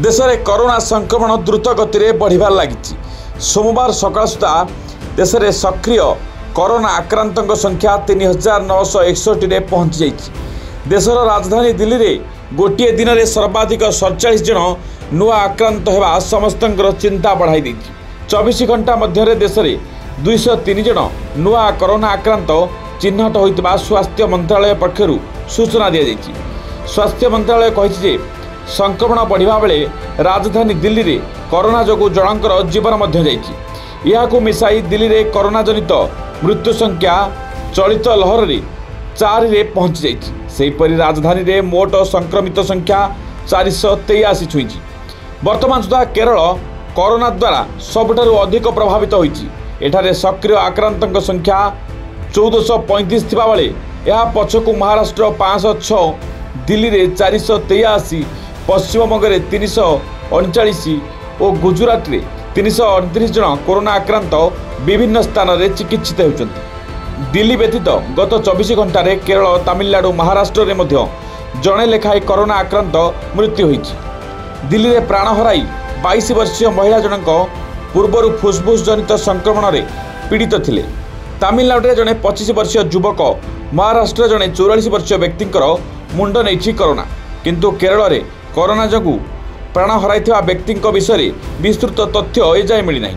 देश में कोरोना संक्रमण द्रुत गति में बढ़िबार लगी। सोमवार सकाळ सुधा देश में सक्रिय कोरोना आक्रांतों संख्या 3961 रे पहुंची जाइछि। देशर राजधानी दिल्ली में गोटे दिन में सर्वाधिक 47 जन नुआ आक्रांत होगा समस्त चिंता बढ़ाई देछि। 24 घंटा मध्य देश में 203 जन नुआ कोरोना आक्रांत चिन्हट होइतिबा स्वास्थ्य मंत्रालय पक्षरु सूचना दी जाइछि। स्वास्थ्य मंत्रालय कहिछि संक्रमण बढ़िबा बेले राजधानी दिल्ली में कोरोना जोगु जनकर जीवन मध्य जाइछि। याकु मिसाई दिल्ली में कोरोना जनित मृत्यु संख्या चलित लहर रे 4 रे पहुंची जाइछि। सेहीपरि राजधानी रे मोट संक्रमित संख्या 483 छुईछि। वर्तमान सुधा केरल कोरोना द्वारा सबुठारु अधिक प्रभावित होइछि। एठारे सक्रिय आक्रांतों संख्या 1435 थिबा बेले या पछकु महाराष्ट्र 506, दिल्ली में 483, पश्चिम बंगे 339 और गुजरात में 329 जन कोरोना आक्रांत विभिन्न स्थान में चिकित्सित होती। दिल्ली व्यतीत गत 24 घंटे केरल, तमिलनाडु, महाराष्ट्र में जड़े लेखाएं कोरोना आक्रांत मृत्यु होइछि। दिल्ली में प्राण हराई 22 वर्षीय महिला जनक पूर्वर फुसफुस जनित संक्रमण में पीड़ित थिले। तमिलनाडु में जड़े 25 वर्षीय युवक, महाराष्ट्र जड़े 44 वर्षीय व्यक्ति मुंड नहीं कोरोना, किंतु केरल में कोरोना जोगु प्राण हराई व्यक्ति विषय विस्तृत तथ्य एजाए मिलना।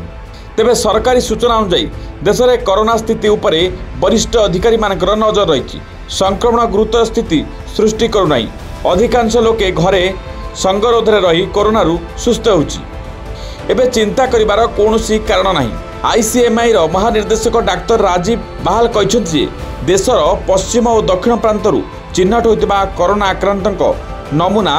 तेबे सरकारी सूचना अनुसार देश में कोरोना स्थिति उपरे वरिष्ठ अधिकारी मानकर नजर रही। संक्रमण गुरुतर स्थिति सृष्टि करूना। अधिकांश लोके घरे संगरोध में रही कोरोना सुस्थ होउछि। एबे चिंता करिवार कौनसी कारण नहीं। आईसीएमआई महानिर्देशक डाक्तर राजीव बाहाल कहते देशर पश्चिम और दक्षिण प्रांतरू चिन्हट होइतिबा कोरोना आक्रांतों नमूना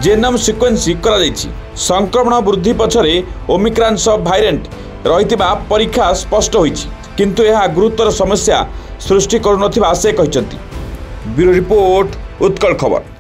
जेनोम सिक्वेन्सिंग करा जाइछि। संक्रमण वृद्धि पछरे ओमिक्रॉन सब भाइरेंट रहितिबा परीक्षा स्पष्ट होइछि, किंतु यह गुरुतर समस्या सृष्टि करुनथिबा से कहचंती। ब्यूरो रिपोर्ट, उत्कल खबर।